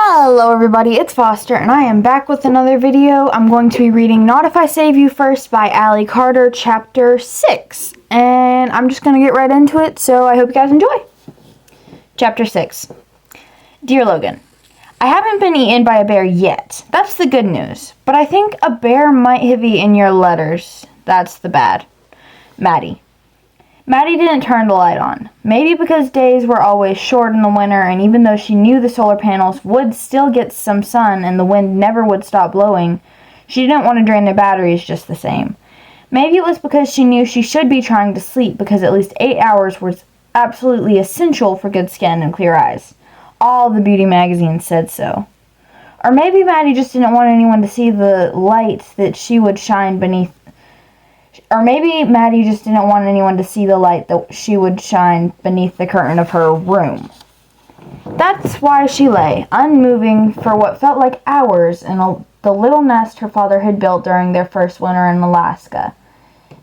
Hello everybody, it's Foster, and I am back with another video. I'm going to be reading Not If I Save You First by Allie Carter, Chapter 6. And I'm just going to get right into it, so I hope you guys enjoy. Chapter 6. Dear Logan, I haven't been eaten by a bear yet. That's the good news. But I think a bear might have eaten your letters. That's the bad. Maddie. Maddie didn't turn the light on. Maybe because days were always short in the winter, and even though she knew the solar panels would still get some sun and the wind never would stop blowing, she didn't want to drain their batteries just the same. Maybe it was because she knew she should be trying to sleep because at least 8 hours was absolutely essential for good skin and clear eyes. All the beauty magazines said so. Or maybe Maddie just didn't want anyone to see the light that she would shine beneath. Or maybe Maddie just didn't want anyone to see the light that she would shine beneath the curtain of her room. That's why she lay, unmoving, for what felt like hours in the little nest her father had built during their first winter in Alaska.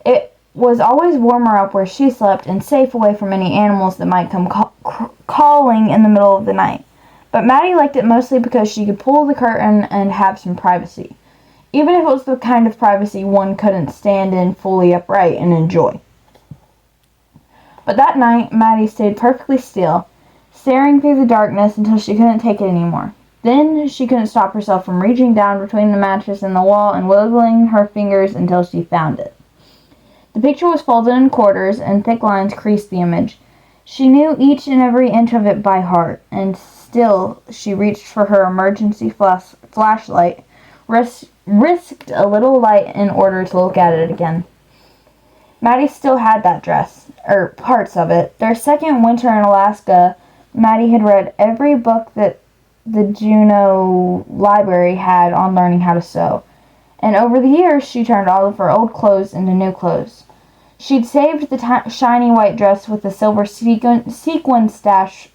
It was always warmer up where she slept and safe away from any animals that might come calling in the middle of the night. But Maddie liked it mostly because she could pull the curtain and have some privacy. Even if it was the kind of privacy one couldn't stand in fully upright and enjoy. But that night, Maddie stayed perfectly still, staring through the darkness until she couldn't take it anymore. Then she couldn't stop herself from reaching down between the mattress and the wall and wiggling her fingers until she found it. The picture was folded in quarters, and thick lines creased the image. She knew each and every inch of it by heart, and still she reached for her emergency flashlight, risked a little light in order to look at it again. Maddie still had that dress, or parts of it. Their second winter in Alaska, Maddie had read every book that the Juneau Library had on learning how to sew, and over the years she turned all of her old clothes into new clothes. She'd saved the shiny white dress with the silver sequin sash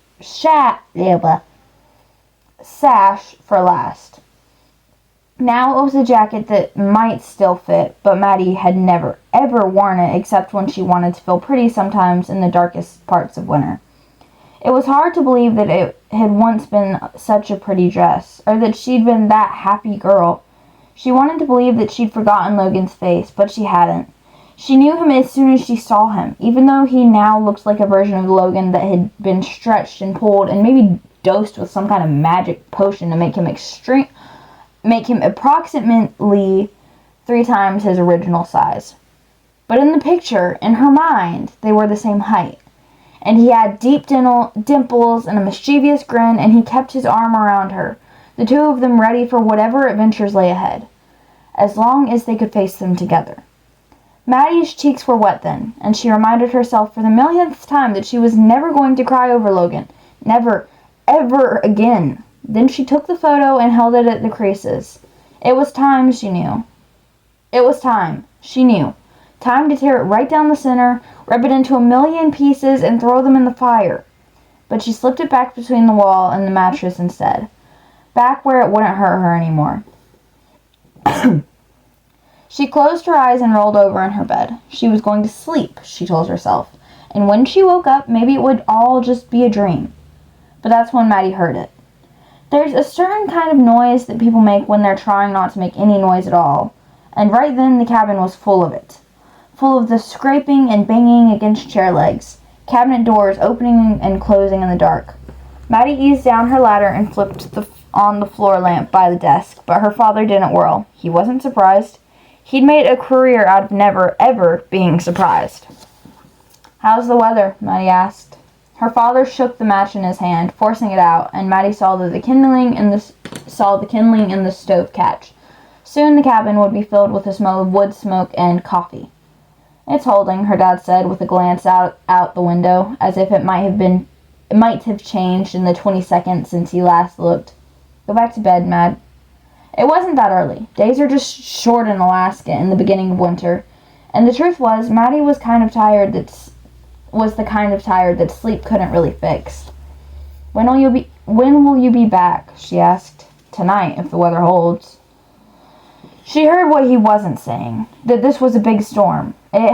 for last. Now it was a jacket that might still fit, but Maddie had never, ever worn it except when she wanted to feel pretty sometimes in the darkest parts of winter. It was hard to believe that it had once been such a pretty dress, or that she'd been that happy girl. She wanted to believe that she'd forgotten Logan's face, but she hadn't. She knew him as soon as she saw him, even though he now looked like a version of Logan that had been stretched and pulled and maybe dosed with some kind of magic potion to make him approximately 3 times his original size. But in the picture, in her mind, they were the same height. And he had deep dimples and a mischievous grin, and he kept his arm around her, the two of them ready for whatever adventures lay ahead, as long as they could face them together. Maddie's cheeks were wet then, and she reminded herself for the millionth time that she was never going to cry over Logan. Never, ever again. Then she took the photo and held it at the creases. It was time, she knew. It was time, she knew. Time to tear it right down the center, rip it into a million pieces, and throw them in the fire. But she slipped it back between the wall and the mattress instead. Back where it wouldn't hurt her anymore. She closed her eyes and rolled over in her bed. She was going to sleep, she told herself. And when she woke up, maybe it would all just be a dream. But that's when Maddie heard it. There's a certain kind of noise that people make when they're trying not to make any noise at all. And right then the cabin was full of it. Full of the scraping and banging against chair legs. Cabinet doors opening and closing in the dark. Maddie eased down her ladder and flipped on the floor lamp by the desk, but her father didn't whirl. He wasn't surprised. He'd made a career out of never, ever being surprised. "How's the weather?" Maddie asked. Her father shook the match in his hand, forcing it out, and Maddie saw the kindling in the stove catch. Soon the cabin would be filled with the smell of wood smoke and coffee. "It's holding," her dad said with a glance out the window, as if it might have changed in the 20 seconds since he last looked. "Go back to bed, Mad." It wasn't that early. Days are just short in Alaska in the beginning of winter, and the truth was, Maddie was the kind of tired that sleep couldn't really fix. When will you be back?" she asked. "Tonight, if the weather holds." She heard what he wasn't saying, that this was a big storm. It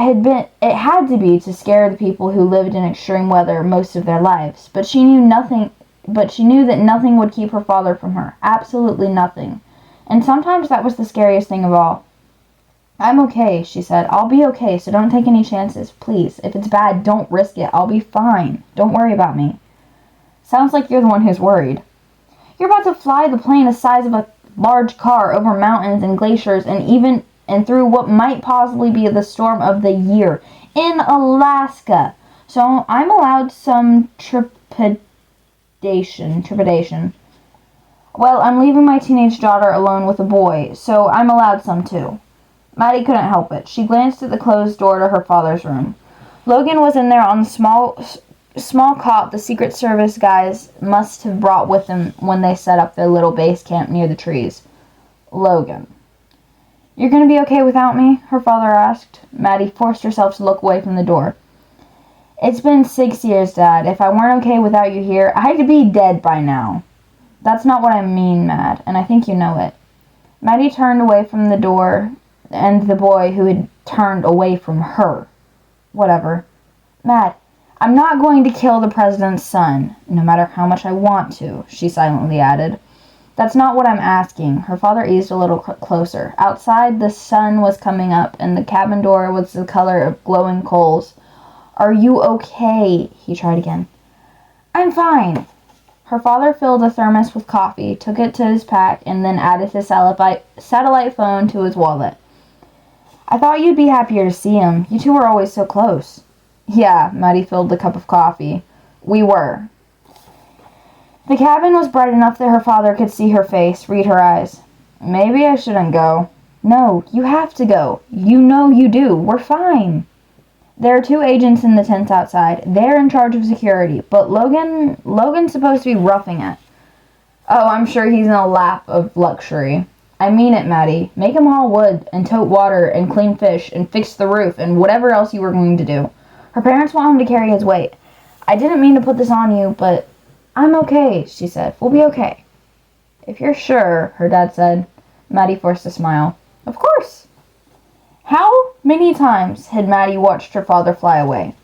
had to be to scare the people who lived in extreme weather most of their lives, but she knew nothing but she knew that nothing would keep her father from her. Absolutely nothing. And sometimes that was the scariest thing of all. "I'm okay," she said. "I'll be okay, so don't take any chances. Please, if it's bad, don't risk it. I'll be fine. Don't worry about me." "Sounds like you're the one who's worried." "You're about to fly the plane the size of a large car over mountains and glaciers and through what might possibly be the storm of the year in Alaska. So I'm allowed some trepidation. Well, I'm leaving my teenage daughter alone with a boy, so I'm allowed some too." Maddie couldn't help it. She glanced at the closed door to her father's room. Logan was in there on the small cot the Secret Service guys must have brought with them when they set up their little base camp near the trees. Logan. "You're going to be okay without me?" her father asked. Maddie forced herself to look away from the door. "It's been 6 years, Dad. If I weren't okay without you here, I'd be dead by now." "That's not what I mean, Mad, and I think you know it." Maddie turned away from the door and the boy who had turned away from her. "Whatever." "Mad, I'm not going to kill the president's son, no matter how much I want to," she silently added. "That's not what I'm asking." Her father eased a little closer. Outside, the sun was coming up, and the cabin door was the color of glowing coals. "Are you okay?" he tried again. "I'm fine." Her father filled a thermos with coffee, took it to his pack, and then added his satellite phone to his wallet. "I thought you'd be happier to see him. You two were always so close." "Yeah," Maddie filled the cup of coffee. "We were." The cabin was bright enough that her father could see her face, read her eyes. "Maybe I shouldn't go." "No, you have to go. You know you do. We're fine." "There are 2 agents in the tents outside. They're in charge of security, but Logan's supposed to be roughing it." "Oh, I'm sure he's in a lap of luxury." "I mean it, Maddie. Make him haul wood and tote water and clean fish and fix the roof and whatever else you were going to do. Her parents want him to carry his weight." "I didn't mean to put this on you, but..." "I'm okay," she said. "We'll be okay." "If you're sure," her dad said. Maddie forced a smile. "Of course." How many times had Maddie watched her father fly away?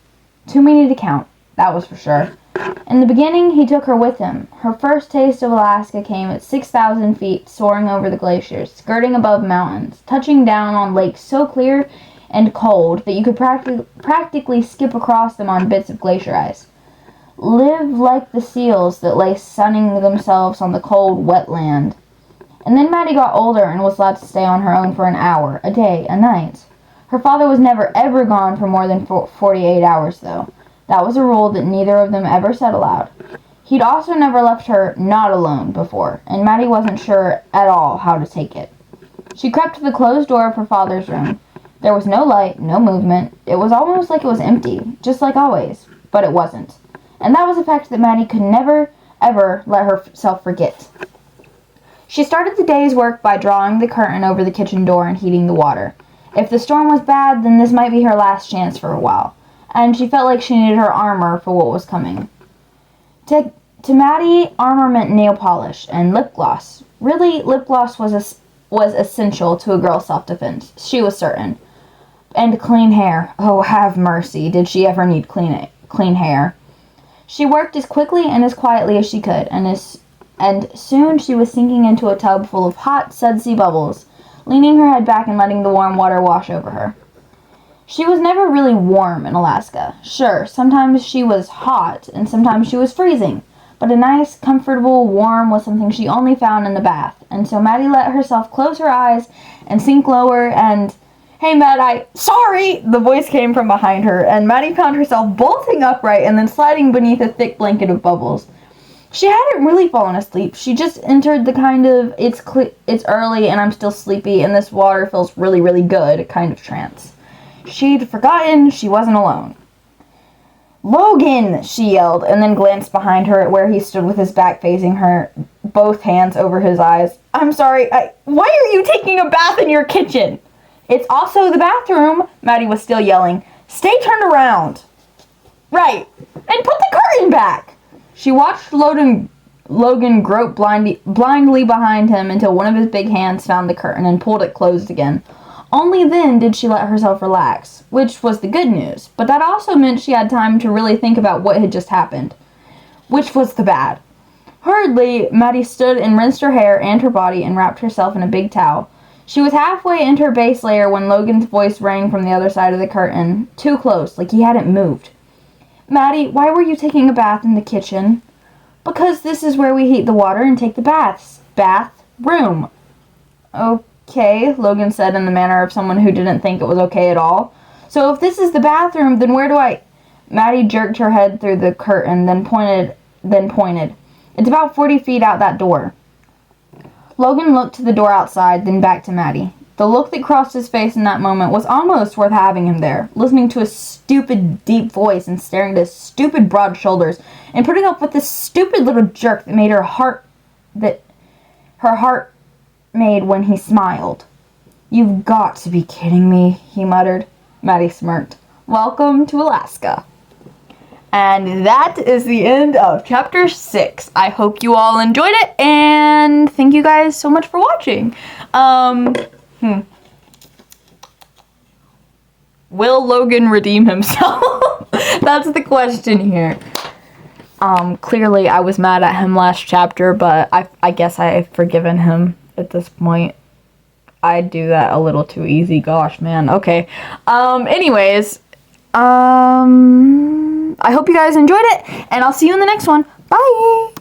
Too many to count, that was for sure. In the beginning, he took her with him. Her first taste of Alaska came at 6,000 feet, soaring over the glaciers, skirting above mountains, touching down on lakes so clear and cold that you could practically skip across them on bits of glacier ice. Live like the seals that lay sunning themselves on the cold, wet land. And then Maddie got older and was allowed to stay on her own for an hour, a day, a night. Her father was never ever gone for more than 48 hours, though. That was a rule that neither of them ever said aloud. He'd also never left her not alone before, and Maddie wasn't sure at all how to take it. She crept to the closed door of her father's room. There was no light, no movement. It was almost like it was empty, just like always. But it wasn't. And that was a fact that Maddie could never, ever let herself forget. She started the day's work by drawing the curtain over the kitchen door and heating the water. If the storm was bad, then this might be her last chance for a while, and she felt like she needed her armor for what was coming. To Maddie, armor meant nail polish and lip gloss. Really, lip gloss was essential to a girl's self-defense, she was certain. And clean hair. Oh, have mercy, did she ever need clean hair. She worked as quickly and as quietly as she could, and soon she was sinking into a tub full of hot, sudsy bubbles, leaning her head back and letting the warm water wash over her. She was never really warm in Alaska. Sure, sometimes she was hot, and sometimes she was freezing, but a nice, comfortable warm was something she only found in the bath, and so Maddie let herself close her eyes and sink lower and... "Hey, Matt, sorry!" The voice came from behind her, and Maddie found herself bolting upright and then sliding beneath a thick blanket of bubbles. She hadn't really fallen asleep. She just entered the kind of, it's early and I'm still sleepy and this water feels really, really good kind of trance. She'd forgotten she wasn't alone. "Logan!" she yelled, and then glanced behind her at where he stood with his back facing her, both hands over his eyes. "I'm sorry, why are you taking a bath in your kitchen?" "It's also the bathroom," Maddie was still yelling. "Stay turned around." "Right, and put the curtain back." She watched Logan grope blindly behind him until one of his big hands found the curtain and pulled it closed again. Only then did she let herself relax, which was the good news, but that also meant she had time to really think about what had just happened, which was the bad. Hurriedly, Maddie stood and rinsed her hair and her body and wrapped herself in a big towel. She was halfway into her base layer when Logan's voice rang from the other side of the curtain, too close, like he hadn't moved. Maddie, why were you taking a bath in the kitchen? Because this is where we heat the water and take the baths. Bathroom. Okay, Logan said in the manner of someone who didn't think it was okay at all. So if this is the bathroom, then where do I... Maddie jerked her head through the curtain, then pointed. It's about 40 feet out that door. Logan looked to the door outside, then back to Maddie. The look that crossed his face in that moment was almost worth having him there, listening to a stupid, deep voice and staring at his stupid, broad shoulders, and putting up with this stupid little jerk that made her heart made when he smiled. You've got to be kidding me, he muttered. Maddie smirked. Welcome to Alaska. And that is the end of chapter 6. I hope you all enjoyed it, and thank you guys so much for watching. Will Logan redeem himself? That's the question here. Clearly I was mad at him last chapter, but I guess I've forgiven him at this point. I do that a little too easy. Gosh, man. Okay. Anyways, I hope you guys enjoyed it, and I'll see you in the next one. Bye!